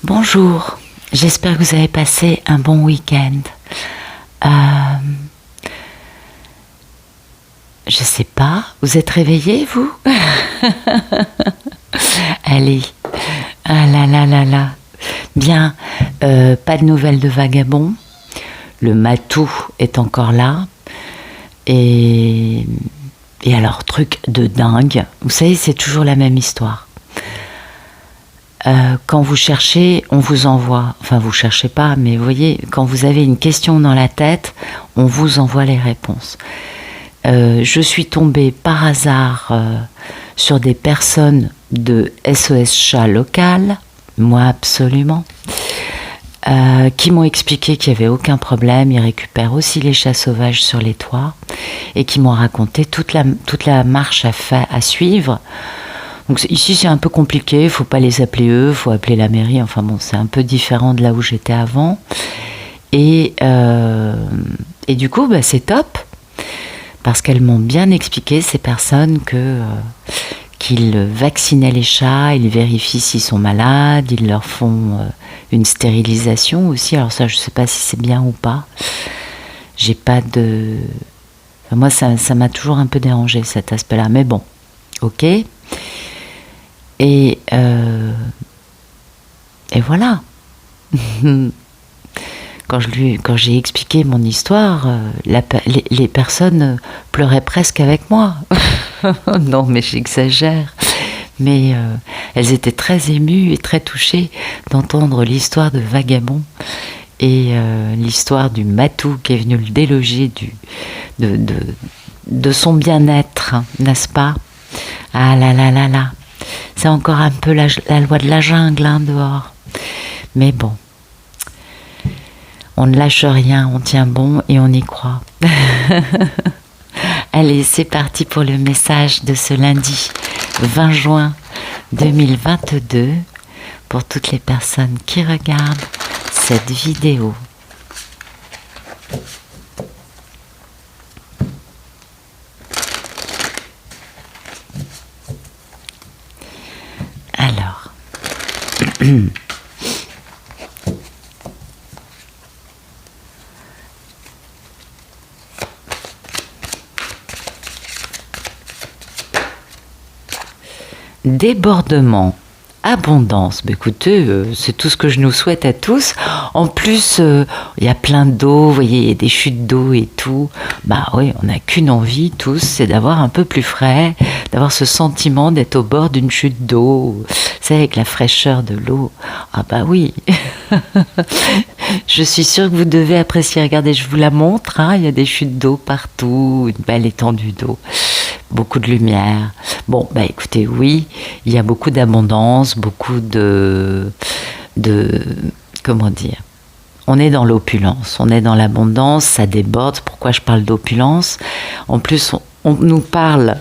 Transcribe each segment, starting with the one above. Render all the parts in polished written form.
Bonjour, j'espère que vous avez passé un bon week-end. Je sais pas, vous êtes réveillés vous? Allez, ah là là là là. Bien, pas de nouvelles de Vagabond. Le matou est encore là. Et alors, truc de dingue. Vous savez, c'est toujours la même histoire. Quand vous cherchez, on vous envoie. Enfin, vous cherchez pas, mais vous voyez, quand vous avez une question dans la tête, on vous envoie les réponses. Je suis tombée par hasard sur des personnes de SOS Chat local, moi absolument, qui m'ont expliqué qu'il n'y avait aucun problème, ils récupèrent aussi les chats sauvages sur les toits, et qui m'ont raconté toute la marche à suivre. Donc ici c'est un peu compliqué, il ne faut pas les appeler eux, il faut appeler la mairie, enfin bon c'est un peu différent de là où j'étais avant. Et du coup c'est top, parce qu'elles m'ont bien expliqué ces personnes qu'ils vaccinaient les chats, ils vérifient s'ils sont malades, ils leur font une stérilisation aussi, alors ça je ne sais pas si c'est bien ou pas. J'ai pas de... Enfin, moi ça m'a toujours un peu dérangé cet aspect-là, mais bon, ok. Et voilà. Quand j'ai expliqué mon histoire, les personnes pleuraient presque avec moi. Non, mais j'exagère. Mais elles étaient très émues et très touchées d'entendre l'histoire de Vagabond et l'histoire du matou qui est venu le déloger de son bien-être, hein, n'est-ce pas? Ah là là là là. C'est encore un peu la loi de la jungle, hein, dehors. Mais bon, on ne lâche rien, on tient bon et on y croit. Allez, c'est parti pour le message de ce lundi 20 juin 2022 pour toutes les personnes qui regardent cette vidéo. Alors, débordement, abondance. Bah, écoutez, c'est tout ce que je nous souhaite à tous. En plus, il y a plein d'eau, vous voyez, il y a des chutes d'eau et tout. Bah oui, on n'a qu'une envie tous, c'est d'avoir un peu plus frais, d'avoir ce sentiment d'être au bord d'une chute d'eau. C'est avec la fraîcheur de l'eau. Ah bah oui. Je suis sûre que vous devez apprécier. Regardez, je vous la montre, hein, il y a des chutes d'eau partout, une belle étendue d'eau. Beaucoup de lumière. Bon, bah écoutez, oui, il y a beaucoup d'abondance, beaucoup de comment dire, on est dans l'opulence, on est dans l'abondance, ça déborde. Pourquoi je parle d'opulence? En plus, on nous parle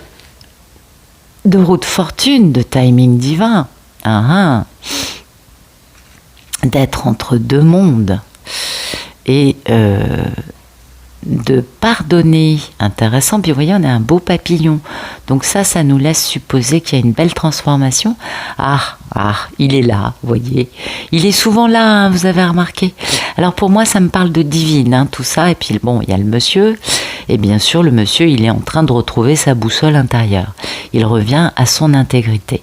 de roue de fortune, de timing divin, d'être entre deux mondes et de pardonner, intéressant. Puis vous voyez, on a un beau papillon, donc ça nous laisse supposer qu'il y a une belle transformation. Il est là, vous voyez, il est souvent là, hein, vous avez remarqué. Alors pour moi ça me parle de divine, hein, tout ça. Et puis bon, il y a le monsieur, et bien sûr le monsieur il est en train de retrouver sa boussole intérieure, il revient à son intégrité,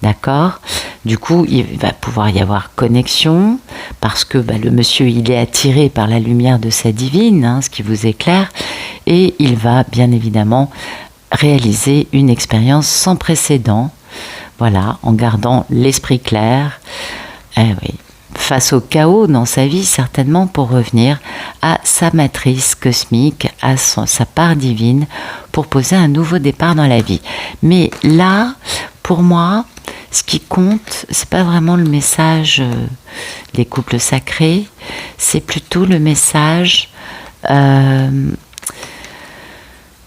d'accord. Du coup il va pouvoir y avoir connexion, parce que le monsieur il est attiré par la lumière de sa divine, hein, ce qui vous éclaire, et il va bien évidemment réaliser une expérience sans précédent, voilà, en gardant l'esprit clair, oui, face au chaos dans sa vie, certainement, pour revenir à sa matrice cosmique, à sa part divine, pour poser un nouveau départ dans la vie. Mais là, pour moi, ce qui compte, c'est pas vraiment le message des couples sacrés, c'est plutôt le message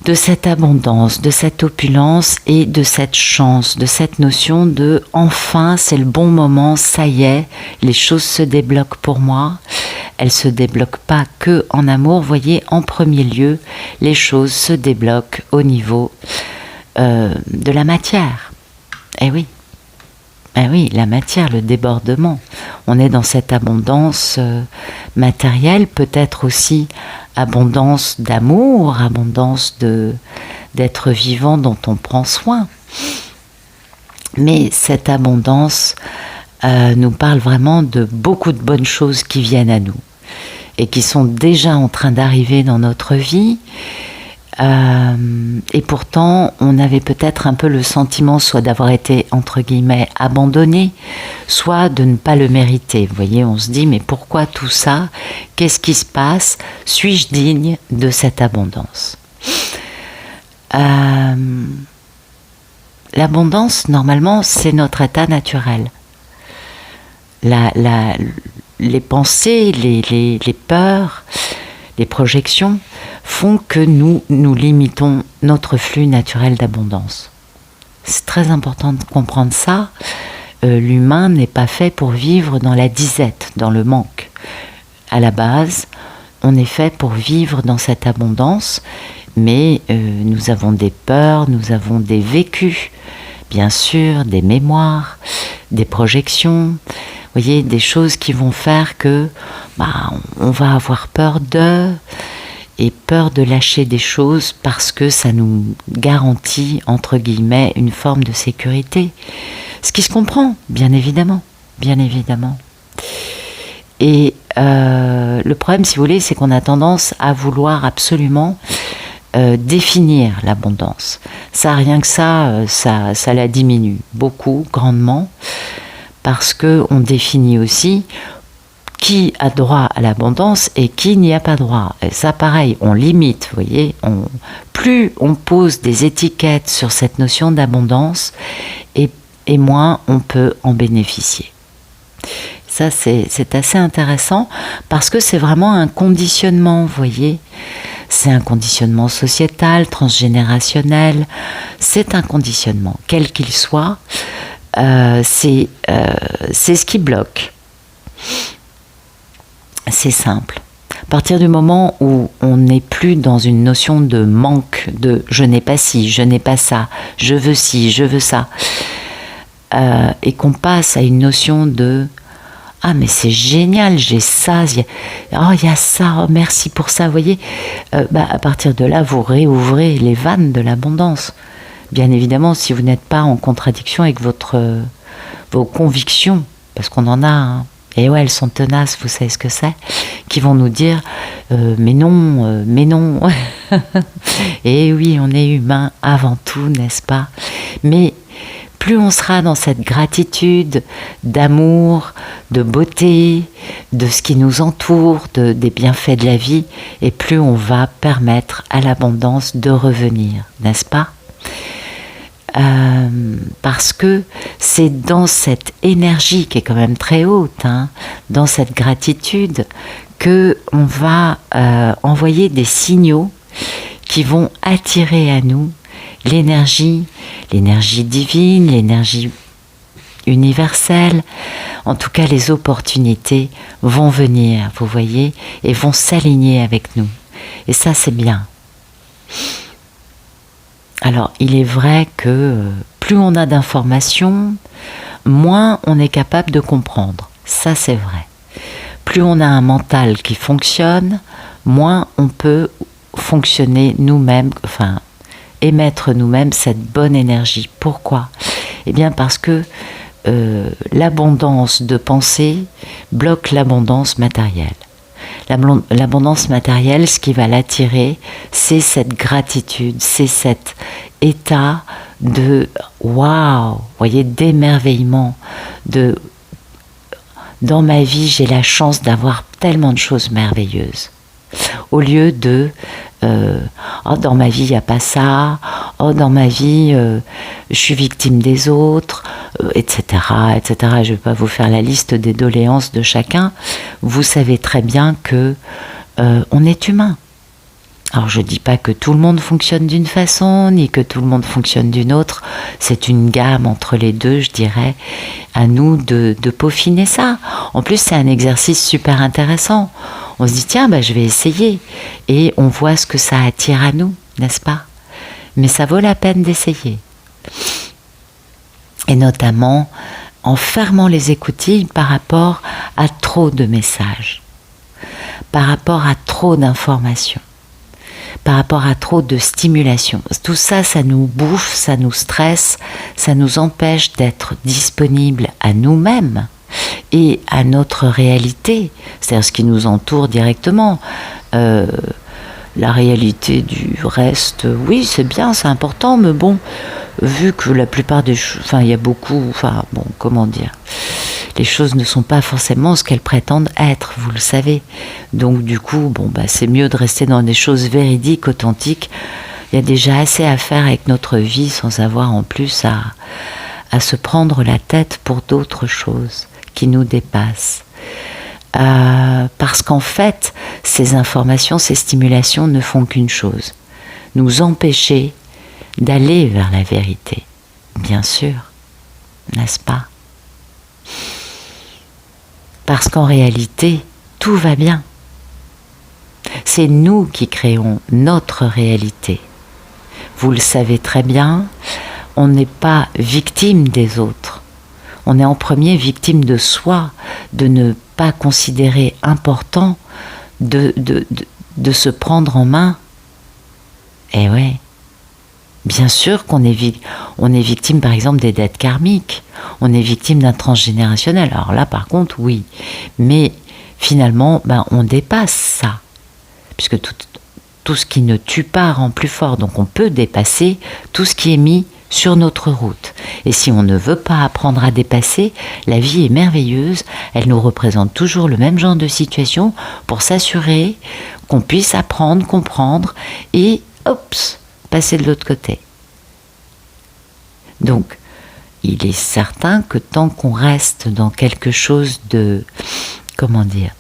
de cette abondance, de cette opulence et de cette chance, de cette notion de enfin c'est le bon moment, ça y est, les choses se débloquent pour moi. Elles se débloquent pas que en amour, vous voyez, en premier lieu, les choses se débloquent au niveau de la matière. Eh oui, la matière, le débordement. on est dans cette abondance matérielle, peut-être aussi abondance d'amour, abondance d'être vivant dont on prend soin. Mais cette abondance nous parle vraiment de beaucoup de bonnes choses qui viennent à nous et qui sont déjà en train d'arriver dans notre vie. Et pourtant, on avait peut-être un peu le sentiment soit d'avoir été, entre guillemets, abandonné, soit de ne pas le mériter. Vous voyez, on se dit, mais pourquoi tout ça? Qu'est-ce qui se passe? Suis-je digne de cette abondance? L'abondance, normalement, c'est notre état naturel. Les pensées, les peurs, les projections font que nous limitons notre flux naturel d'abondance. C'est très important de comprendre ça. L'humain n'est pas fait pour vivre dans la disette, dans le manque. À la base, on est fait pour vivre dans cette abondance, mais nous avons des peurs, nous avons des vécus, bien sûr, des mémoires, des projections. Vous voyez, des choses qui vont faire que on va avoir peur et peur de lâcher des choses parce que ça nous garantit, entre guillemets, une forme de sécurité. Ce qui se comprend, bien évidemment. Bien évidemment. Et le problème, si vous voulez, c'est qu'on a tendance à vouloir absolument définir l'abondance. Ça, rien que ça la diminue beaucoup, grandement, parce qu'on définit aussi qui a droit à l'abondance et qui n'y a pas droit. Et ça, pareil, on limite, vous voyez. Plus on pose des étiquettes sur cette notion d'abondance, et moins on peut en bénéficier. Ça, c'est assez intéressant, parce que c'est vraiment un conditionnement, vous voyez. C'est un conditionnement sociétal, transgénérationnel. C'est un conditionnement, quel qu'il soit. C'est ce qui bloque. C'est simple. À partir du moment où on n'est plus dans une notion de manque, de je n'ai pas ci, je n'ai pas ça, je veux ci, je veux ça, et qu'on passe à une notion de ah mais c'est génial, j'ai ça, il y a ça, oh, merci pour ça, vous voyez, à partir de là vous réouvrez les vannes de l'abondance. Bien évidemment, si vous n'êtes pas en contradiction avec vos convictions, parce qu'on en a, hein, et ouais, elles sont tenaces, vous savez ce que c'est, qui vont nous dire mais non, mais non. Et oui, on est humain avant tout, n'est-ce pas? Mais plus on sera dans cette gratitude d'amour, de beauté, de ce qui nous entoure, des bienfaits de la vie, et plus on va permettre à l'abondance de revenir, n'est-ce pas? Parce que c'est dans cette énergie qui est quand même très haute, hein, dans cette gratitude, que on va envoyer des signaux qui vont attirer à nous l'énergie divine, l'énergie universelle. En tout cas, les opportunités vont venir, vous voyez, et vont s'aligner avec nous. Et ça, c'est bien. Alors, il est vrai que plus on a d'informations, moins on est capable de comprendre. Ça, c'est vrai. Plus on a un mental qui fonctionne, moins on peut fonctionner nous-mêmes, enfin, émettre nous-mêmes cette bonne énergie. Pourquoi? Eh bien, parce que l'abondance de pensée bloque l'abondance matérielle. L'abondance matérielle, ce qui va l'attirer, c'est cette gratitude, c'est cet état de waouh, vous voyez, d'émerveillement, dans ma vie, j'ai la chance d'avoir tellement de choses merveilleuses. Au lieu de oh, dans ma vie, il n'y a pas ça, oh, dans ma vie, je suis victime des autres, etc., etc. Je ne vais pas vous faire la liste des doléances de chacun. Vous savez très bien que on est humain. Alors je ne dis pas que tout le monde fonctionne d'une façon, ni que tout le monde fonctionne d'une autre. C'est une gamme entre les deux, je dirais. À nous de peaufiner ça. En plus, c'est un exercice super intéressant. On se dit, tiens, je vais essayer. Et on voit ce que ça attire à nous, n'est-ce pas? Mais ça vaut la peine d'essayer. Et notamment en fermant les écoutilles par rapport à trop de messages, par rapport à trop d'informations, par rapport à trop de stimulation. Tout ça, ça nous bouffe, ça nous stresse, ça nous empêche d'être disponibles à nous-mêmes et à notre réalité, c'est-à-dire ce qui nous entoure directement. La réalité du reste, oui, c'est bien, c'est important, mais bon, vu que la plupart des choses, enfin, il y a beaucoup, enfin, bon, comment dire, les choses ne sont pas forcément ce qu'elles prétendent être, vous le savez. Donc, du coup, bon, bah, c'est mieux de rester dans des choses véridiques, authentiques. Il y a déjà assez à faire avec notre vie sans avoir en plus à se prendre la tête pour d'autres choses qui nous dépassent. Parce qu'en fait, ces informations, ces stimulations ne font qu'une chose, nous empêcher d'aller vers la vérité, bien sûr, n'est-ce pas? Parce qu'en réalité, tout va bien. C'est nous qui créons notre réalité. Vous le savez très bien, on n'est pas victime des autres. On est en premier victime de soi, de ne pas considérer important de se prendre en main. Eh ouais, bien sûr qu'on est victime par exemple des dettes karmiques, on est victime d'un transgénérationnel. Alors là par contre oui, mais finalement on dépasse ça, puisque tout ce qui ne tue pas rend plus fort, donc on peut dépasser tout ce qui est mis sur notre route. Et si on ne veut pas apprendre à dépasser, la vie est merveilleuse, elle nous représente toujours le même genre de situation pour s'assurer qu'on puisse apprendre, comprendre et passer de l'autre côté. Donc, il est certain que tant qu'on reste dans quelque chose de, comment dire,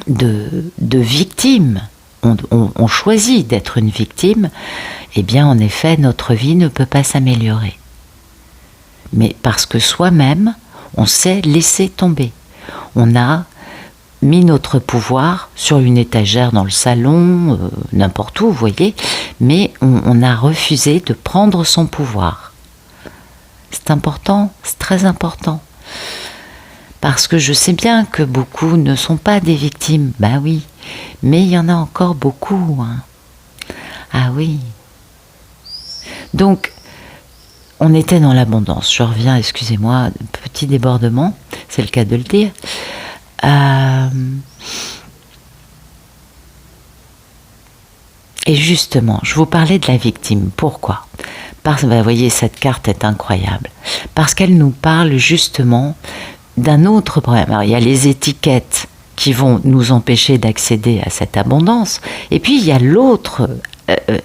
de victime, on choisit d'être une victime, eh bien en effet notre vie ne peut pas s'améliorer. Mais parce que soi-même, on s'est laissé tomber. On a mis notre pouvoir sur une étagère dans le salon, n'importe où, vous voyez, mais on a refusé de prendre son pouvoir. C'est important, c'est très important. Parce que je sais bien que beaucoup ne sont pas des victimes, ben oui, mais il y en a encore beaucoup. Hein. Ah oui. Donc, on était dans l'abondance. Je reviens, excusez-moi, petit débordement, c'est le cas de le dire. Et justement, je vous parlais de la victime. Pourquoi ? Parce que, vous voyez, cette carte est incroyable. Parce qu'elle nous parle justement d'un autre problème. Alors, il y a les étiquettes qui vont nous empêcher d'accéder à cette abondance. Et puis, il y a l'autre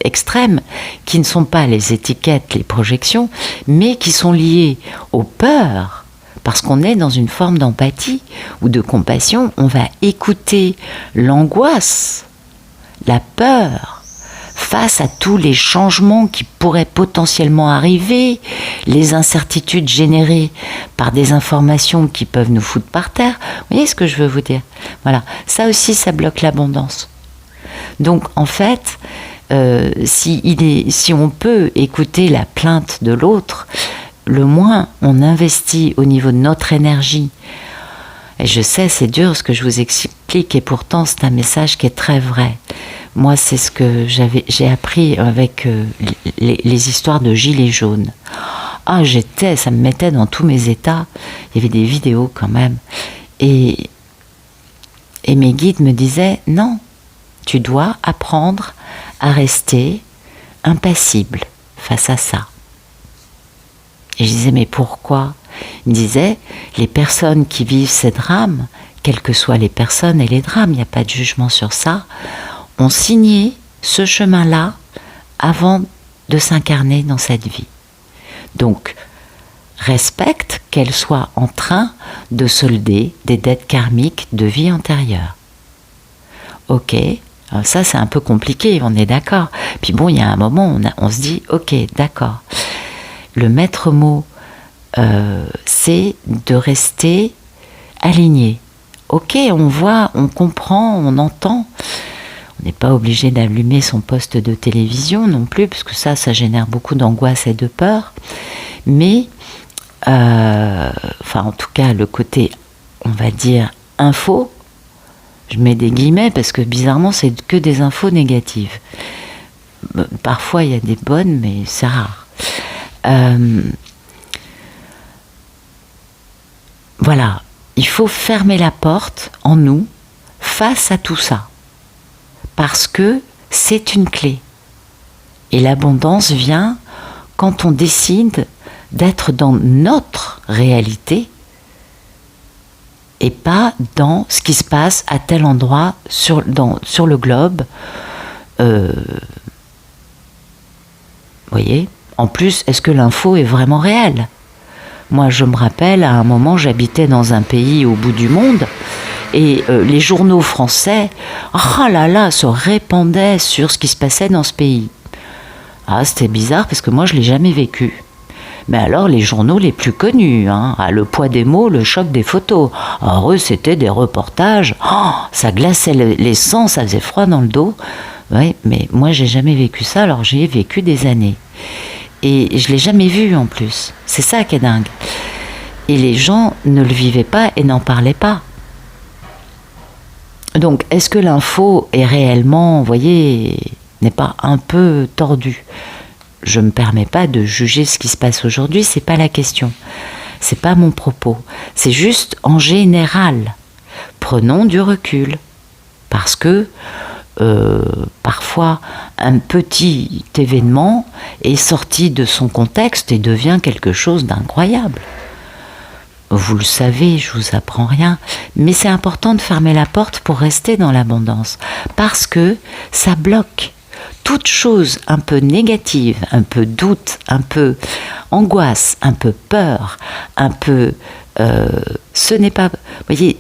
extrême, qui ne sont pas les étiquettes, les projections, mais qui sont liées aux peurs. Parce qu'on est dans une forme d'empathie ou de compassion. On va écouter l'angoisse, la peur, face à tous les changements qui pourraient potentiellement arriver, les incertitudes générées par des informations qui peuvent nous foutre par terre. Vous voyez ce que je veux vous dire ? Voilà, ça aussi, ça bloque l'abondance. Donc, en fait, si on peut écouter la plainte de l'autre, le moins on investit au niveau de notre énergie. Et je sais, c'est dur ce que je vous explique, et pourtant c'est un message qui est très vrai. Moi, c'est ce que j'ai appris avec les histoires de gilets jaunes. Ah, ça me mettait dans tous mes états. Il y avait des vidéos quand même. Et mes guides me disaient, non, tu dois apprendre à rester impassible face à ça. Et je disais, mais pourquoi ? Il me disait, les personnes qui vivent ces drames, quelles que soient les personnes et les drames, il n'y a pas de jugement sur ça, ont signé ce chemin-là avant de s'incarner dans cette vie. Donc, respecte qu'elle soit en train de solder des dettes karmiques de vie antérieure. Ok, alors ça c'est un peu compliqué, on est d'accord. Puis bon, il y a un moment, on se dit, ok, d'accord. Le maître mot, c'est de rester aligné. Ok, on voit, on comprend, on entend. On n'est pas obligé d'allumer son poste de télévision non plus, parce que ça génère beaucoup d'angoisse et de peur. Mais enfin en tout cas le côté, on va dire, info, je mets des guillemets parce que bizarrement c'est que des infos négatives. Parfois il y a des bonnes, mais c'est rare. Voilà, il faut fermer la porte en nous face à tout ça, parce que c'est une clé. Et l'abondance vient quand on décide d'être dans notre réalité et pas dans ce qui se passe à tel endroit sur le globe. Vous voyez ? En plus, est-ce que l'info est vraiment réelle ? Moi, je me rappelle, à un moment, j'habitais dans un pays au bout du monde et les journaux français, oh là là, se répandaient sur ce qui se passait dans ce pays. Ah, c'était bizarre parce que moi, je ne l'ai jamais vécu. Mais alors, les journaux les plus connus, Le Poids des mots, Le Choc des photos. Alors eux, c'était des reportages. Oh, ça glaçait les sangs, ça faisait froid dans le dos. Oui, mais moi, j'ai jamais vécu ça, alors j'ai vécu des années. Et je l'ai jamais vu en plus. C'est ça qui est dingue. Et les gens ne le vivaient pas et n'en parlaient pas. Donc, est-ce que l'info est réellement, vous voyez, n'est pas un peu tordue ? Je ne me permets pas de juger ce qui se passe aujourd'hui, c'est pas la question. C'est pas mon propos. C'est juste en général. Prenons du recul. Parce que parfois, un petit événement est sorti de son contexte et devient quelque chose d'incroyable. Vous le savez, je vous apprends rien, mais c'est important de fermer la porte pour rester dans l'abondance, parce que ça bloque. Toute chose un peu négative, un peu doute, un peu angoisse, un peu peur, un peu... ce n'est pas... Vous voyez,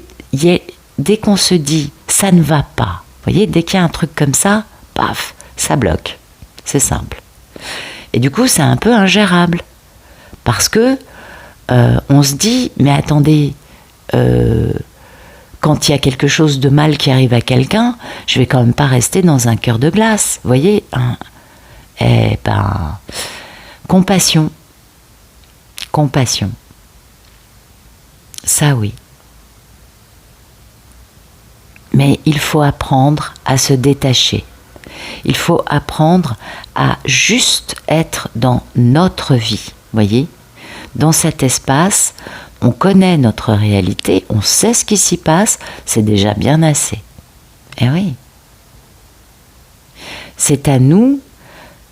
dès qu'on se dit « ça ne va pas », vous voyez, dès qu'il y a un truc comme ça, paf, ça bloque. C'est simple. Et du coup, c'est un peu ingérable. Parce que on se dit, mais attendez, quand il y a quelque chose de mal qui arrive à quelqu'un, je vais quand même pas rester dans un cœur de glace. Vous voyez, eh ben, compassion. Compassion. Ça, oui. Mais il faut apprendre à se détacher. Il faut apprendre à juste être dans notre vie. Voyez ? Dans cet espace, on connaît notre réalité, on sait ce qui s'y passe, c'est déjà bien assez. Eh oui. C'est à nous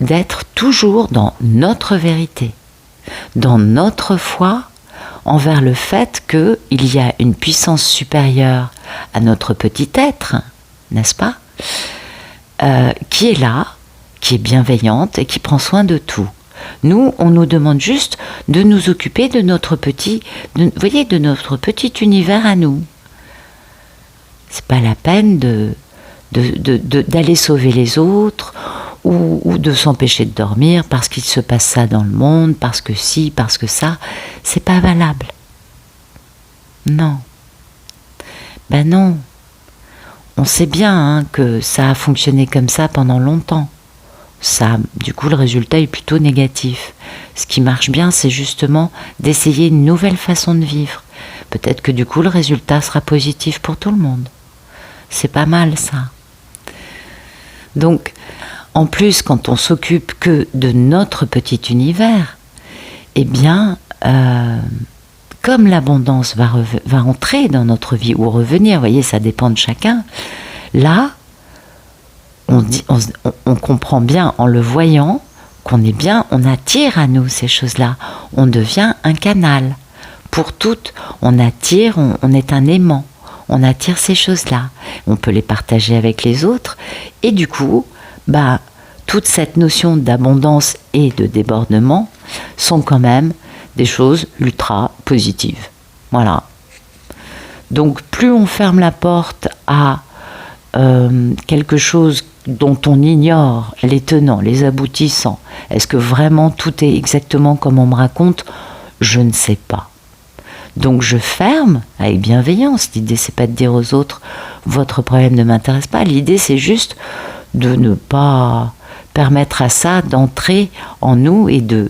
d'être toujours dans notre vérité, dans notre foi envers le fait qu'il y a une puissance supérieure à notre petit être, n'est-ce pas, qui est là, qui est bienveillante et qui prend soin de tout. Nous, on nous demande juste de nous occuper de notre petit, vous voyez, de notre petit univers à nous. C'est pas la peine d'aller sauver les autres ou de s'empêcher de dormir parce qu'il se passe ça dans le monde, parce que ci, parce que ça. C'est pas valable. Non. Ben non. On sait bien que ça a fonctionné comme ça pendant longtemps. Ça, du coup, le résultat est plutôt négatif. Ce qui marche bien, c'est justement d'essayer une nouvelle façon de vivre. Peut-être que du coup, le résultat sera positif pour tout le monde. C'est pas mal, ça. Donc, en plus, quand on s'occupe que de notre petit univers, eh bien, comme l'abondance va entrer dans notre vie ou revenir, vous voyez, ça dépend de chacun, là, on comprend bien en le voyant qu'on est bien, on attire à nous ces choses-là. On devient un canal. Pour toutes, on attire, on est un aimant. On attire ces choses-là. On peut les partager avec les autres. Et du coup, toute cette notion d'abondance et de débordement sont quand même des choses ultra positives. Voilà. Donc, plus on ferme la porte à quelque chose dont on ignore les tenants, les aboutissants. Est-ce que vraiment tout est exactement comme on me raconte ? Je ne sais pas. Donc je ferme avec bienveillance. L'idée, c'est pas de dire aux autres « votre problème ne m'intéresse pas ». L'idée, c'est juste de ne pas permettre à ça d'entrer en nous et de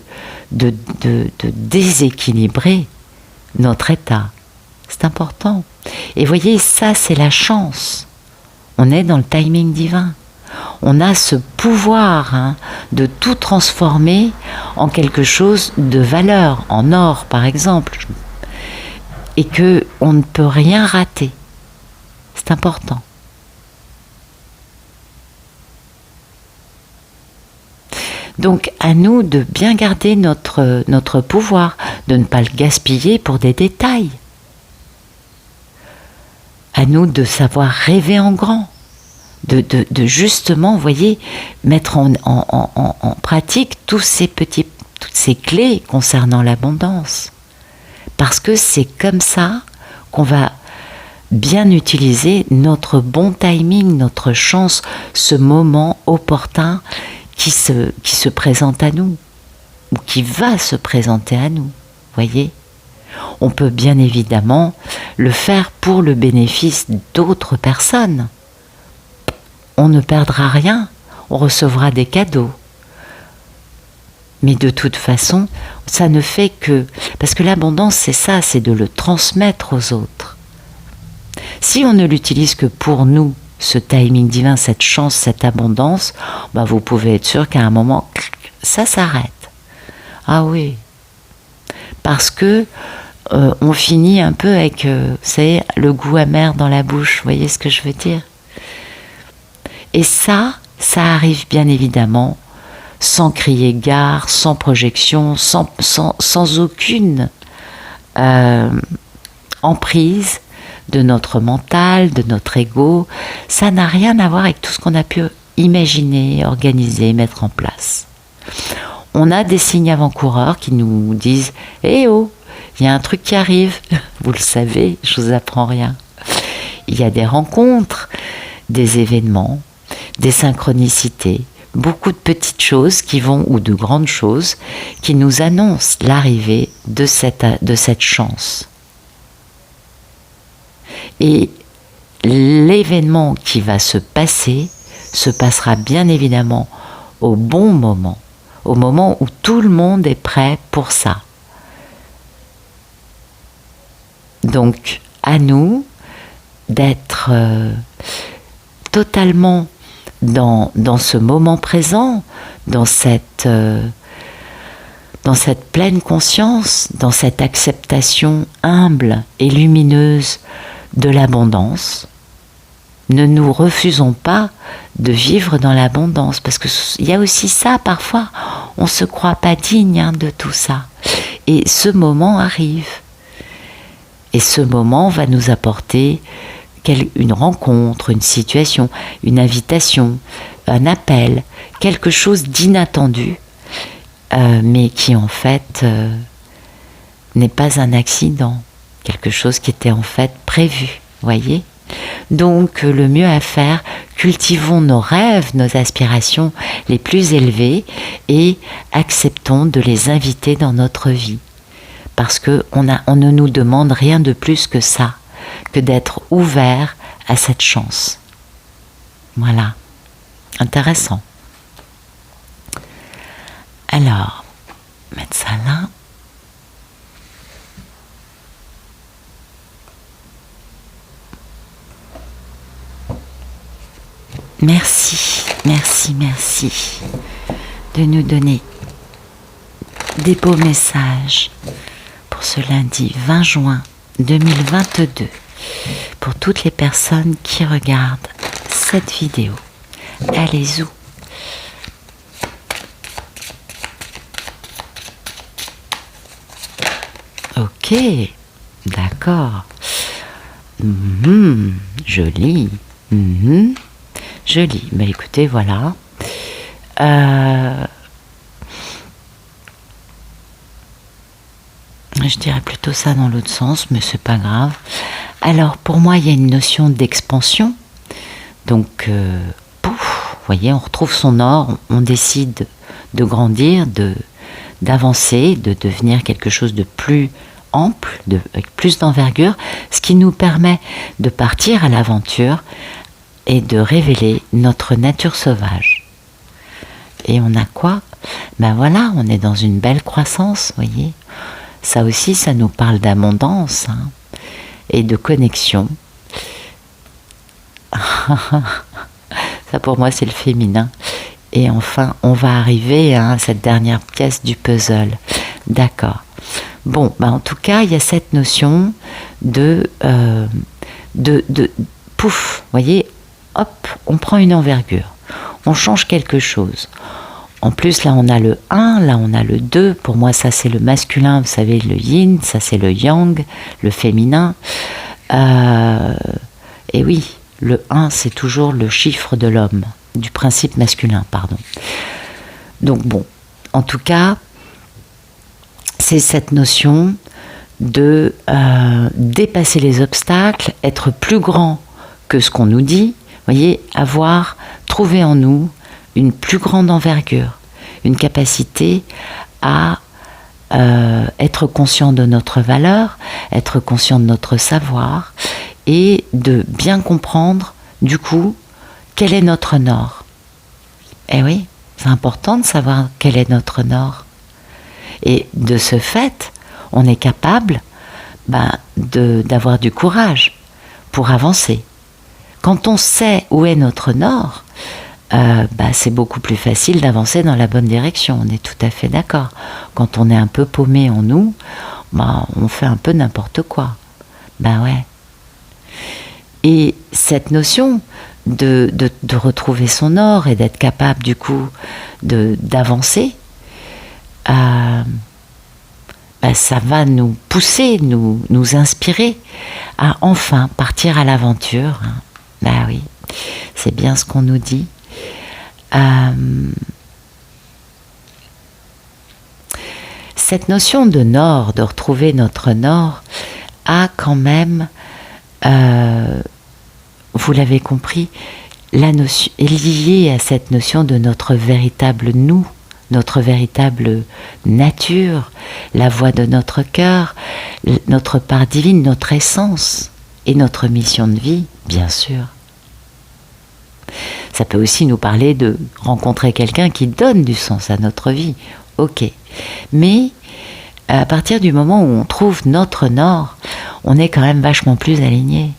de déséquilibrer notre état. C'est important. Et voyez, ça c'est la chance. On est dans le timing divin. On a ce pouvoir de tout transformer en quelque chose de valeur, en or par exemple, et que on ne peut rien rater. C'est important. Donc à nous de bien garder notre pouvoir, de ne pas le gaspiller pour des détails. À nous de savoir rêver en grand, de justement, vous voyez, mettre en pratique toutes ces clés concernant l'abondance. Parce que c'est comme ça qu'on va bien utiliser notre bon timing, notre chance, ce moment opportun qui se présente à nous, ou qui va se présenter à nous, voyez. On peut bien évidemment le faire pour le bénéfice d'autres personnes. On ne perdra rien, on recevra des cadeaux. Mais de toute façon, ça ne fait que... Parce que l'abondance, c'est ça, c'est de le transmettre aux autres. Si on ne l'utilise que pour nous, ce timing divin, cette chance, cette abondance, vous pouvez être sûr qu'à un moment, ça s'arrête. Ah oui. Parce que on finit un peu avec, vous savez, le goût amer dans la bouche. Vous voyez ce que je veux dire? Et ça arrive bien évidemment sans crier gare, sans projection, sans aucune emprise de notre mental, de notre ego. Ça n'a rien à voir avec tout ce qu'on a pu imaginer, organiser, mettre en place. On a des signes avant-coureurs qui nous disent « Eh oh, il y a un truc qui arrive !» Vous le savez, je vous apprends rien. Il y a des rencontres, des événements, des synchronicités, beaucoup de petites choses qui vont, ou de grandes choses, qui nous annoncent l'arrivée de cette chance. Et l'événement qui va se passer se passera bien évidemment au bon moment, au moment où tout le monde est prêt pour ça. Donc, à nous d'être totalement dans ce moment présent, dans cette pleine conscience, dans cette acceptation humble et lumineuse de l'abondance. Ne nous refusons pas de vivre dans l'abondance, parce qu'il y a aussi ça, parfois, on ne se croit pas digne de tout ça. Et ce moment arrive. Et ce moment va nous apporter une rencontre, une situation, une invitation, un appel, quelque chose d'inattendu, mais qui en fait n'est pas un accident, quelque chose qui était en fait prévu, voyez ? Donc le mieux à faire, cultivons nos rêves, nos aspirations les plus élevées et acceptons de les inviter dans notre vie. Parce qu'on ne nous demande rien de plus que ça, que d'être ouvert à cette chance. Voilà, intéressant. Alors, mettre ça là. Merci, merci, merci de nous donner des beaux messages pour ce lundi 20 juin 2022 pour toutes les personnes qui regardent cette vidéo. Allez-y. Ok, d'accord. Joli. Joli. Mais écoutez, voilà. Je dirais plutôt ça dans l'autre sens, mais c'est pas grave. Alors, pour moi, il y a une notion d'expansion. Donc, vous voyez, on retrouve son or, on décide de grandir, d'avancer, de devenir quelque chose de plus ample, avec plus d'envergure, ce qui nous permet de partir à l'aventure et de révéler notre nature sauvage. Et on a quoi ? Ben voilà, on est dans une belle croissance, voyez. Ça aussi, ça nous parle d'abondance, hein, et de connexion. Ça pour moi c'est le féminin. Et enfin, on va arriver à cette dernière pièce du puzzle. D'accord. Bon, ben en tout cas, il y a cette notion de pouf, vous voyez, hop, on prend une envergure. On change quelque chose. En plus, là, on a le 1, là, on a le 2. Pour moi, ça, c'est le masculin, vous savez, le yin, ça, c'est le yang, le féminin. Et oui, le 1, c'est toujours le chiffre de l'homme, du principe masculin, pardon. Donc bon, en tout cas, c'est cette notion de dépasser les obstacles, être plus grand que ce qu'on nous dit, voyez, trouver en nous une plus grande envergure, une capacité à être conscient de notre valeur, être conscient de notre savoir, et de bien comprendre, du coup, quel est notre nord. Eh oui, c'est important de savoir quel est notre nord. Et de ce fait, on est capable d'avoir du courage pour avancer. Quand on sait où est notre nord, c'est beaucoup plus facile d'avancer dans la bonne direction. On est tout à fait d'accord. Quand on est un peu paumé en nous, on fait un peu n'importe quoi. Ouais. Et cette notion de retrouver son nord et d'être capable du coup d'avancer, ça va nous pousser, nous inspirer à enfin partir à l'aventure. Oui, c'est bien ce qu'on nous dit. Cette notion de nord, de retrouver notre nord, a quand même, vous l'avez compris, la notion est liée à cette notion de notre véritable nous, notre véritable nature, la voix de notre cœur, notre part divine, notre essence et notre mission de vie, bien sûr. Ça peut aussi nous parler de rencontrer quelqu'un qui donne du sens à notre vie, ok. Mais à partir du moment où on trouve notre nord, on est quand même vachement plus aligné.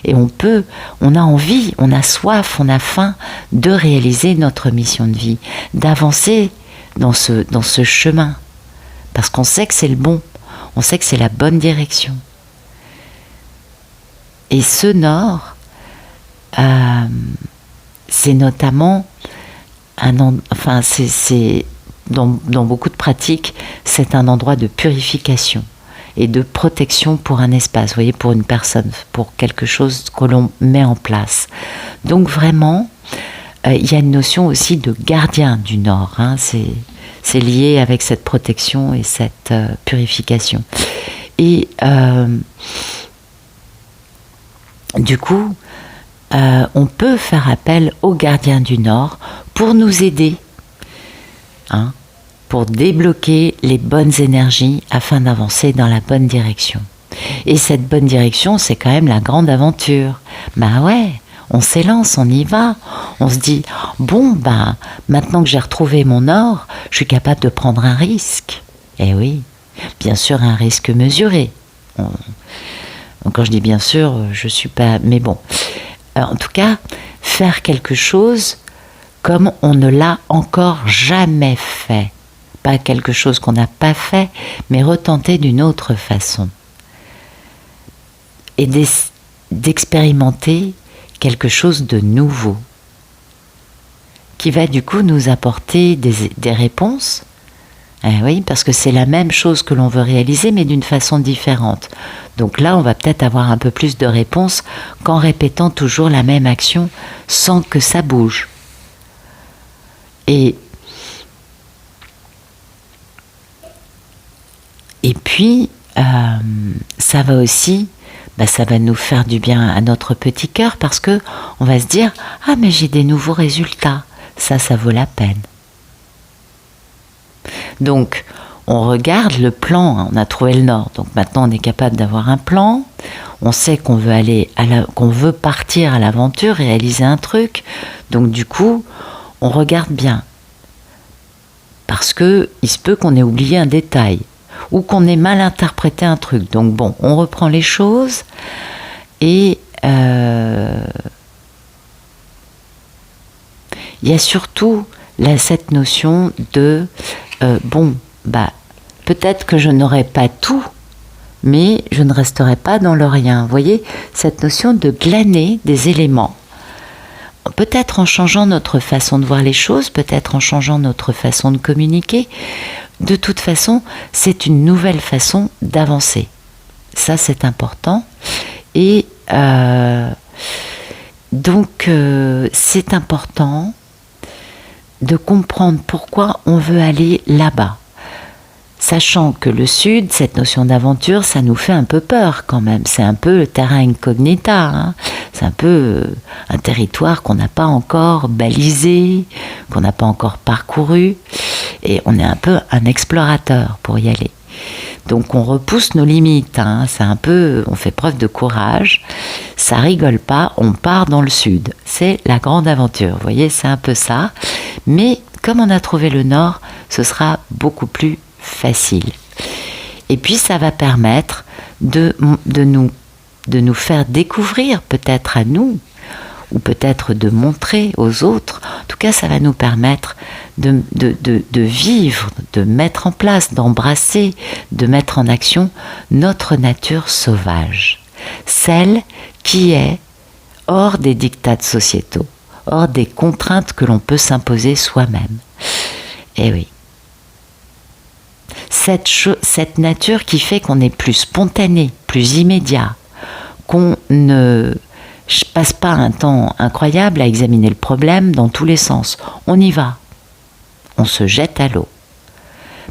Et on a envie, on a soif, on a faim de réaliser notre mission de vie, d'avancer dans ce chemin. Parce qu'on sait que c'est le bon, on sait que c'est la bonne direction. Et ce nord, c'est notamment dans beaucoup de pratiques, c'est un endroit de purification et de protection pour un espace, vous voyez, pour une personne, pour quelque chose que l'on met en place. Donc vraiment, il y a une notion aussi de gardien du nord, hein, c'est lié avec cette protection et cette purification. Et du coup, on peut faire appel au gardien du nord pour nous aider, hein, pour débloquer les bonnes énergies afin d'avancer dans la bonne direction. Et cette bonne direction, c'est quand même la grande aventure. Ouais, on s'élance, on y va. On se dit, maintenant que j'ai retrouvé mon nord, je suis capable de prendre un risque. Eh oui, bien sûr, un risque mesuré. Quand je dis bien sûr, je suis pas... Mais bon, en tout cas, faire quelque chose comme on ne l'a encore jamais fait. Pas quelque chose qu'on n'a pas fait, mais retenter d'une autre façon. Et d'expérimenter quelque chose de nouveau, qui va du coup nous apporter des réponses. Oui, parce que c'est la même chose que l'on veut réaliser, mais d'une façon différente. Donc là, on va peut-être avoir un peu plus de réponses qu'en répétant toujours la même action sans que ça bouge. Et puis, ça va aussi, ça va nous faire du bien à notre petit cœur parce que on va se dire, mais j'ai des nouveaux résultats, ça vaut la peine. Donc, on regarde le plan, on a trouvé le nord, donc maintenant on est capable d'avoir un plan, on sait qu'on veut qu'on veut partir à l'aventure, réaliser un truc, donc du coup, on regarde bien. parce que il se peut qu'on ait oublié un détail ou qu'on ait mal interprété un truc. Donc bon, on reprend les choses et il y a surtout cette notion de peut-être que je n'aurai pas tout, mais je ne resterai pas dans le rien. Vous voyez, cette notion de glaner des éléments, peut-être en changeant notre façon de voir les choses, peut-être en changeant notre façon de communiquer. De toute façon, c'est une nouvelle façon d'avancer. Ça, c'est important. Et donc, c'est important de comprendre pourquoi on veut aller là-bas. Sachant que le Sud, cette notion d'aventure, ça nous fait un peu peur quand même. C'est un peu le terra incognita, hein. C'est un peu un territoire qu'on n'a pas encore balisé, qu'on n'a pas encore parcouru. Et on est un peu un explorateur pour y aller. Donc on repousse nos limites, hein. C'est un peu, on fait preuve de courage. Ça rigole pas, on part dans le Sud. C'est la grande aventure, vous voyez, c'est un peu ça. Mais comme on a trouvé le Nord, ce sera beaucoup plus facile. Et puis ça va permettre de nous faire découvrir peut-être à nous, ou peut-être de montrer aux autres. En tout cas, ça va nous permettre de vivre, de mettre en place, d'embrasser, de mettre en action notre nature sauvage. Celle qui est hors des diktats sociétaux, hors des contraintes que l'on peut s'imposer soi-même. Eh oui. Cette nature qui fait qu'on est plus spontané, plus immédiat, qu'on ne passe pas un temps incroyable à examiner le problème dans tous les sens. On y va. On se jette à l'eau.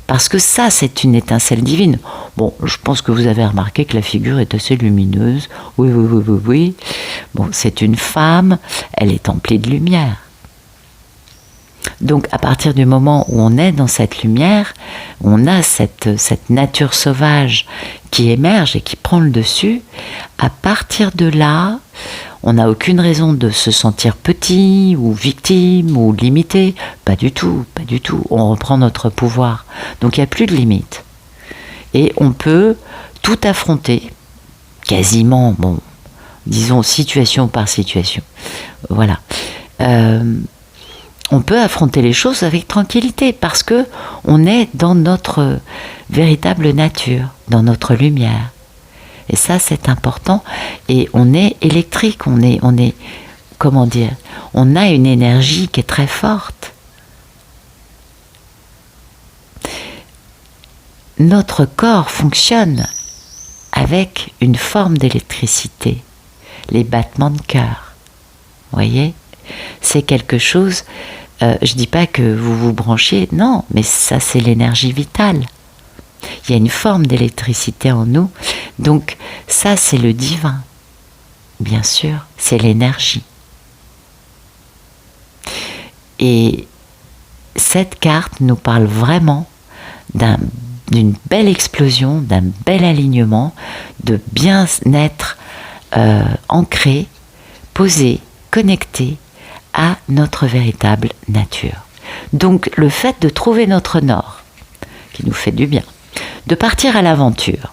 Parce que ça, c'est une étincelle divine. Bon, je pense que vous avez remarqué que la figure est assez lumineuse. Oui. Bon, c'est une femme, elle est emplie de lumière. Donc, à partir du moment où on est dans cette lumière, on a cette nature sauvage qui émerge et qui prend le dessus. À partir de là, on n'a aucune raison de se sentir petit ou victime ou limité. Pas du tout, pas du tout. On reprend notre pouvoir. Donc, il n'y a plus de limite. Et on peut tout affronter, quasiment, bon, disons situation par situation. Voilà. On peut affronter les choses avec tranquillité parce que on est dans notre véritable nature, dans notre lumière. Et ça, c'est important. Et on est électrique, on est, comment dire, on a une énergie qui est très forte. Notre corps fonctionne avec une forme d'électricité, les battements de cœur. Vous voyez ? C'est quelque chose, je ne dis pas que vous vous branchez, non, mais ça c'est l'énergie vitale. Il y a une forme d'électricité en nous, donc ça c'est le divin, bien sûr, c'est l'énergie. Et cette carte nous parle vraiment d'une belle explosion, d'un bel alignement, de bien-être ancré, posé, connecté à notre véritable nature. Donc le fait de trouver notre nord, qui nous fait du bien, de partir à l'aventure,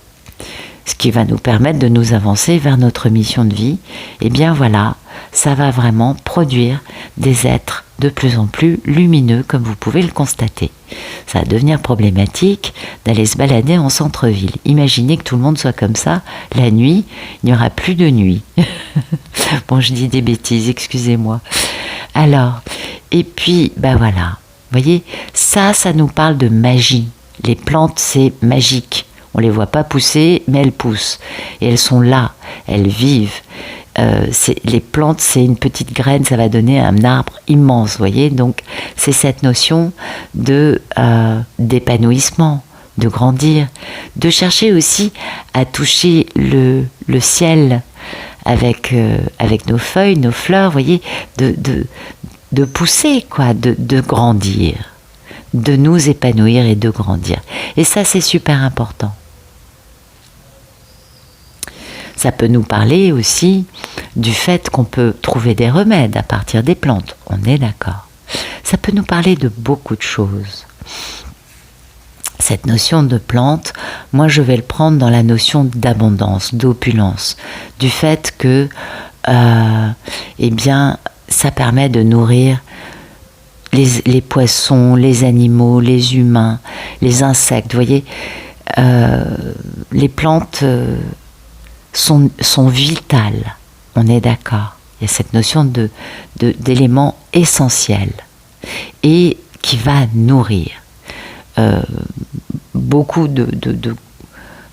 ce qui va nous permettre de nous avancer vers notre mission de vie, et bien voilà, ça va vraiment produire des êtres de plus en plus lumineux, comme vous pouvez le constater. Ça va devenir problématique d'aller se balader en centre-ville. Imaginez que tout le monde soit comme ça, la nuit, il n'y aura plus de nuit. Bon, je dis des bêtises, excusez-moi. Alors, et puis, voilà, vous voyez, ça nous parle de magie. Les plantes, c'est magique. On ne les voit pas pousser, mais elles poussent. Et elles sont là, elles vivent. Les plantes, c'est une petite graine, ça va donner un arbre immense, vous voyez. Donc, c'est cette notion d'épanouissement, de grandir, de chercher aussi à toucher le ciel avec nos feuilles, nos fleurs, vous voyez, de pousser, quoi, de grandir, de nous épanouir et de grandir. Et ça, c'est super important. Ça peut nous parler aussi du fait qu'on peut trouver des remèdes à partir des plantes. On est d'accord. Ça peut nous parler de beaucoup de choses. cette notion de plante, moi je vais le prendre dans la notion d'abondance, d'opulence, du fait que eh bien, ça permet de nourrir les poissons, les animaux, les humains, les insectes. Vous voyez, les plantes sont vitales, on est d'accord. Il y a cette notion d'élément essentiel et qui va nourrir. Beaucoup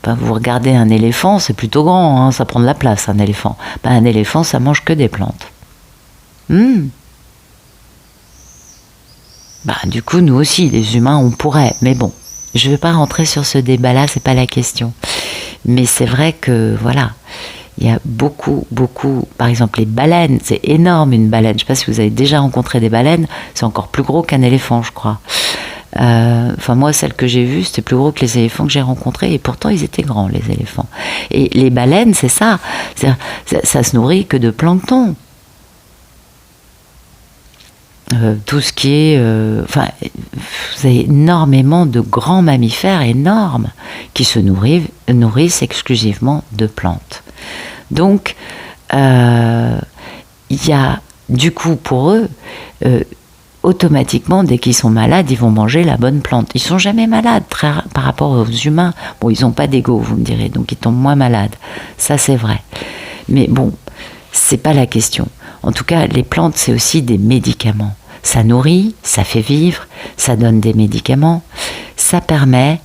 enfin, vous regardez un éléphant, c'est plutôt grand, hein, ça prend de la place, un éléphant. Ben, un éléphant, ça mange que des plantes. Ben, du coup, nous aussi, les humains, on pourrait. Mais bon, je ne vais pas rentrer sur ce débat-là, c'est pas la question. Mais c'est vrai que, voilà, il y a beaucoup, par exemple, les baleines, c'est énorme une baleine. Je ne sais pas si vous avez déjà rencontré des baleines, c'est encore plus gros qu'un éléphant, je crois. Enfin, moi, celle que j'ai vue, c'était plus gros que les éléphants que j'ai rencontrés, et pourtant, ils étaient grands, les éléphants. Et les baleines, c'est ça. Ça se nourrit que de plancton. Tout ce qui est... enfin, vous avez énormément de grands mammifères énormes qui se nourrissent exclusivement de plantes. Donc, il y a, du coup, pour eux... automatiquement, dès qu'ils sont malades, ils vont manger la bonne plante. Ils sont jamais malades par rapport aux humains. Bon, ils n'ont pas d'ego, vous me direz, donc ils tombent moins malades. Ça, c'est vrai. Mais bon, c'est pas la question. En tout cas, les plantes, c'est aussi des médicaments. Ça nourrit, ça fait vivre, ça donne des médicaments. Ça permet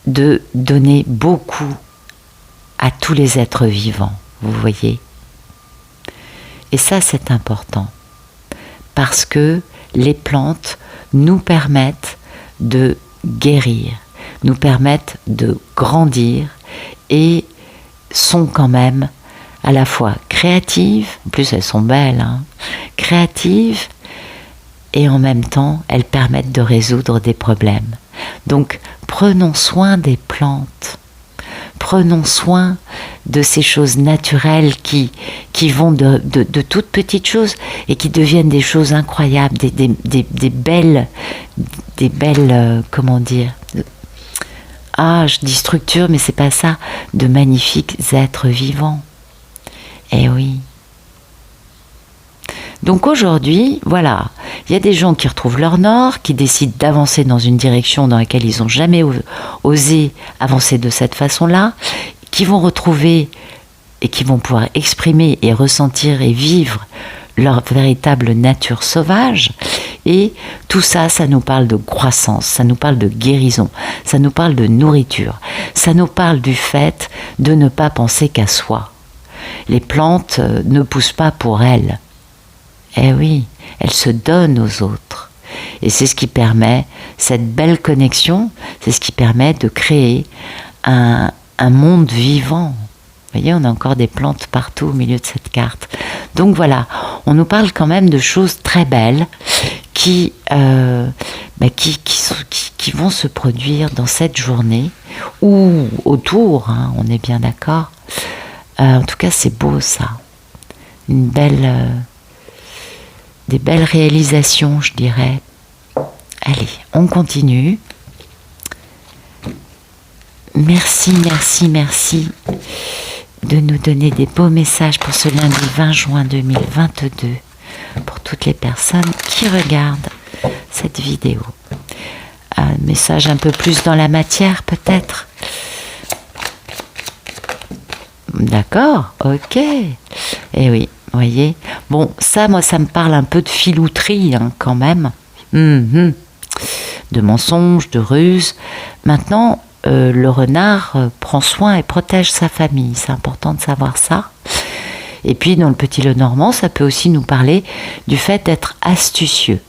de donner beaucoup à tous les êtres vivants, vous voyez. Et ça, c'est important. Parce que les plantes nous permettent de guérir, nous permettent de grandir et sont quand même à la fois créatives, en plus elles sont belles, hein, créatives, et en même temps elles permettent de résoudre des problèmes. Donc prenons soin des plantes. Prenons soin de ces choses naturelles qui vont de toutes petites choses et qui deviennent des choses incroyables, des belles, comment dire, je dis structure, mais c'est pas ça, de magnifiques êtres vivants. Eh oui. Donc aujourd'hui, voilà, il y a des gens qui retrouvent leur nord, qui décident d'avancer dans une direction dans laquelle ils n'ont jamais osé avancer de cette façon-là, qui vont retrouver et qui vont pouvoir exprimer et ressentir et vivre leur véritable nature sauvage. Et tout ça, ça nous parle de croissance, ça nous parle de guérison, ça nous parle de nourriture, ça nous parle du fait de ne pas penser qu'à soi. Les plantes ne poussent pas pour elles. Eh oui, elles se donnent aux autres. Et c'est ce qui permet, cette belle connexion, c'est ce qui permet de créer un monde vivant. Vous voyez, on a encore des plantes partout au milieu de cette carte. Donc voilà, on nous parle quand même de choses très belles qui vont se produire dans cette journée ou autour, hein, on est bien d'accord. En tout cas, c'est beau ça. Une belle... des belles réalisations, je dirais. Allez, on continue. Merci de nous donner des beaux messages pour ce lundi 20 juin 2022, pour toutes les personnes qui regardent cette vidéo. Un message un peu plus dans la matière, peut-être. D'accord, ok. Eh oui. Vous voyez, bon, ça, moi, ça me parle un peu de filouterie, hein, quand même. De mensonges, de ruses. Maintenant, le renard prend soin et protège sa famille. C'est important de savoir ça. Et puis, dans le Petit Lenormand, ça peut aussi nous parler du fait d'être astucieux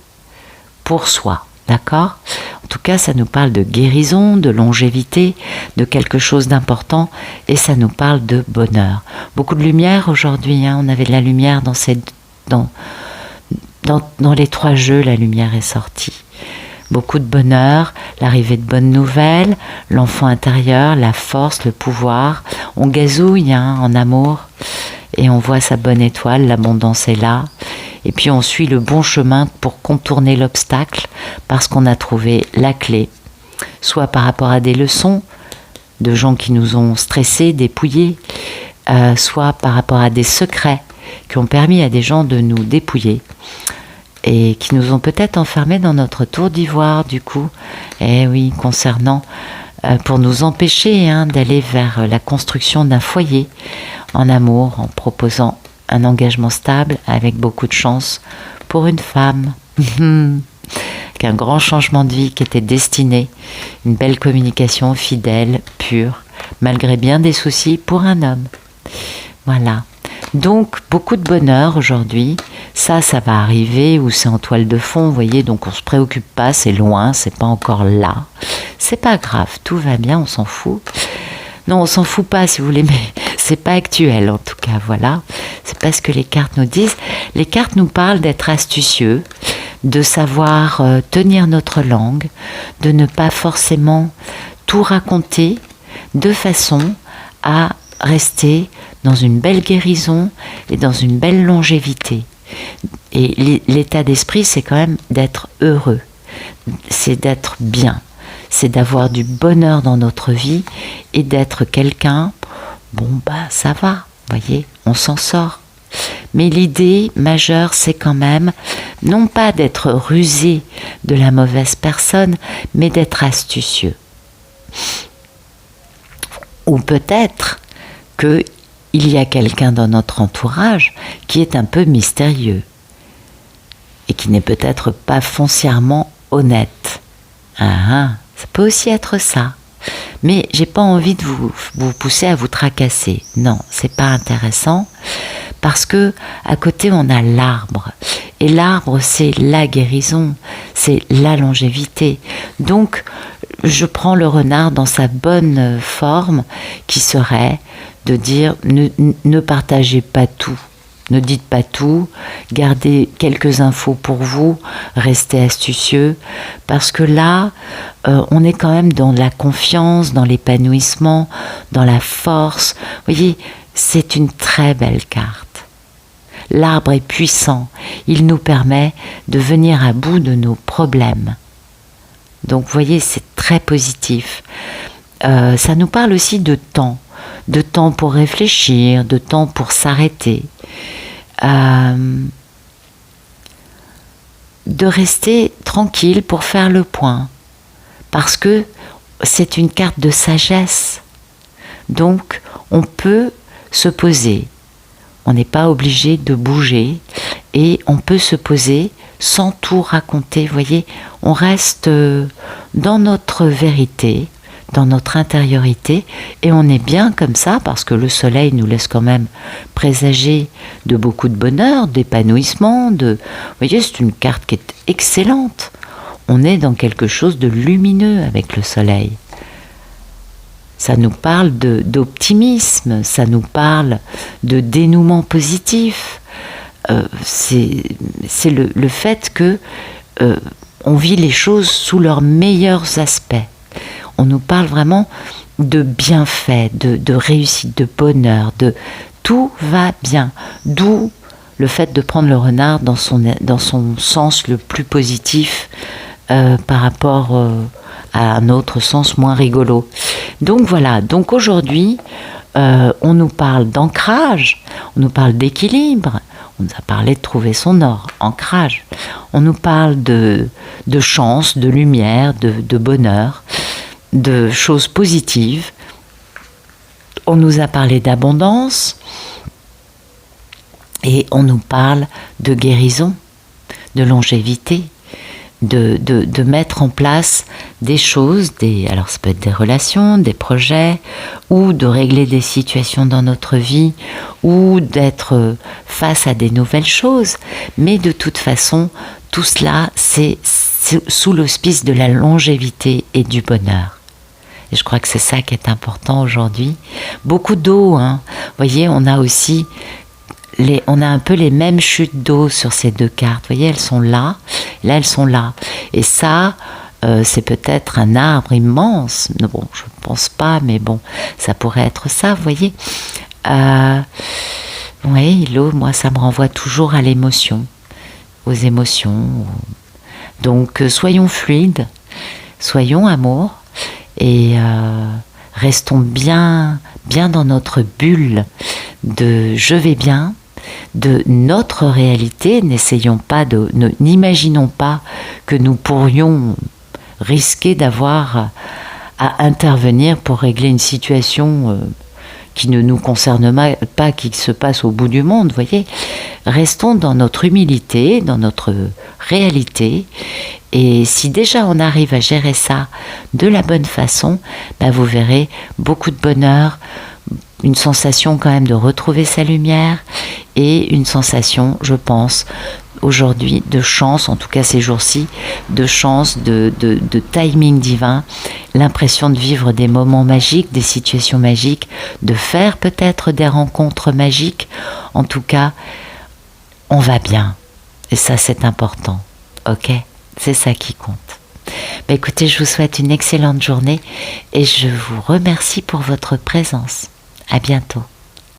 pour soi. D'accord ? En tout cas, ça nous parle de guérison, de longévité, de quelque chose d'important, et ça nous parle de bonheur. Beaucoup de lumière aujourd'hui, hein, on avait de la lumière dans les 3 jeux, la lumière est sortie. Beaucoup de bonheur, l'arrivée de bonnes nouvelles, l'enfant intérieur, la force, le pouvoir. On gazouille, hein, en amour, et on voit sa bonne étoile, l'abondance est là. Et puis on suit le bon chemin pour contourner l'obstacle parce qu'on a trouvé la clé, soit par rapport à des leçons de gens qui nous ont stressés, dépouillés, soit par rapport à des secrets qui ont permis à des gens de nous dépouiller et qui nous ont peut-être enfermés dans notre tour d'ivoire du coup. Eh oui, concernant, pour nous empêcher d'aller vers la construction d'un foyer en amour, en proposant un engagement stable avec beaucoup de chance pour une femme. Qu'un grand changement de vie qui était destiné, une belle communication fidèle, pure, malgré bien des soucis pour un homme. Voilà. Donc, beaucoup de bonheur aujourd'hui. Ça va arriver, ou c'est en toile de fond, vous voyez, donc on ne se préoccupe pas, c'est loin, c'est pas encore là. C'est pas grave, tout va bien, on s'en fout. Non, on s'en fout pas, si vous voulez, mais c'est pas actuel, en tout cas, voilà. C'est pas ce que les cartes nous disent. Les cartes nous parlent d'être astucieux, de savoir tenir notre langue, de ne pas forcément tout raconter, de façon à rester dans une belle guérison et dans une belle longévité. Et l'état d'esprit, c'est quand même d'être heureux, c'est d'être bien, c'est d'avoir du bonheur dans notre vie et d'être quelqu'un, ça va, voyez, on s'en sort. Mais l'idée majeure, c'est quand même, non pas d'être rusé de la mauvaise personne, mais d'être astucieux. Ou peut-être qu'il y a quelqu'un dans notre entourage qui est un peu mystérieux et qui n'est peut-être pas foncièrement honnête. Ça peut aussi être ça. Mais j'ai pas envie de vous pousser à vous tracasser. Non, c'est pas intéressant parce que à côté on a l'arbre. Et l'arbre, c'est la guérison, c'est la longévité. Donc, je prends le renard dans sa bonne forme qui serait de dire ne partagez pas tout. Ne dites pas tout, gardez quelques infos pour vous, restez astucieux, parce que là, on est quand même dans la confiance, dans l'épanouissement, dans la force. Vous voyez, c'est une très belle carte. L'arbre est puissant, il nous permet de venir à bout de nos problèmes. Donc, vous voyez, c'est très positif. Ça nous parle aussi de temps pour réfléchir, de temps pour s'arrêter. De rester tranquille pour faire le point, parce que c'est une carte de sagesse. Donc, on peut se poser. On n'est pas obligé de bouger et on peut se poser sans tout raconter. Vous voyez, on reste dans notre vérité, dans notre intériorité, et on est bien comme ça parce que le soleil nous laisse quand même présager de beaucoup de bonheur, d'épanouissement. Vous voyez, c'est une carte qui est excellente. On est dans quelque chose de lumineux avec le soleil. Ça nous parle d'optimisme, ça nous parle de dénouement positif. C'est le fait que on vit les choses sous leurs meilleurs aspects. On nous parle vraiment de bienfaits, de réussite, de bonheur, de tout va bien. D'où le fait de prendre le renard dans son sens le plus positif par rapport à un autre sens moins rigolo. Donc voilà, donc aujourd'hui, on nous parle d'ancrage, on nous parle d'équilibre, on nous a parlé de trouver son or, ancrage. On nous parle de chance, de lumière, de bonheur, de choses positives. On nous a parlé d'abondance et on nous parle de guérison, de longévité, de mettre en place des choses, alors ça peut être des relations, des projets, ou de régler des situations dans notre vie, ou d'être face à des nouvelles choses. Mais de toute façon, tout cela, c'est sous l'auspice de la longévité et du bonheur. Et je crois que c'est ça qui est important aujourd'hui. Beaucoup d'eau, Vous voyez, on a aussi on a un peu les mêmes chutes d'eau sur ces deux cartes. Vous voyez, elles sont là, elles sont là. Et ça, c'est peut-être un arbre immense. Bon, je ne pense pas, mais bon, ça pourrait être ça, vous voyez. Oui, l'eau, moi, ça me renvoie toujours à l'émotion. aux émotions. Donc soyons fluides, soyons amour et restons bien dans notre bulle de je vais bien, de notre réalité. N'imaginons pas que nous pourrions risquer d'avoir à intervenir pour régler une situation qui ne nous concerne pas, qui se passe au bout du monde, voyez. Restons dans notre humilité, dans notre réalité, et si déjà on arrive à gérer ça de la bonne façon, vous verrez beaucoup de bonheur, une sensation quand même de retrouver sa lumière, et une sensation, je pense, aujourd'hui de chance, en tout cas ces jours-ci, de chance, de timing divin, l'impression de vivre des moments magiques, des situations magiques, de faire peut-être des rencontres magiques. En tout cas, on va bien. Et ça, c'est important. Ok ? C'est ça qui compte. Écoutez, je vous souhaite une excellente journée et je vous remercie pour votre présence. À bientôt.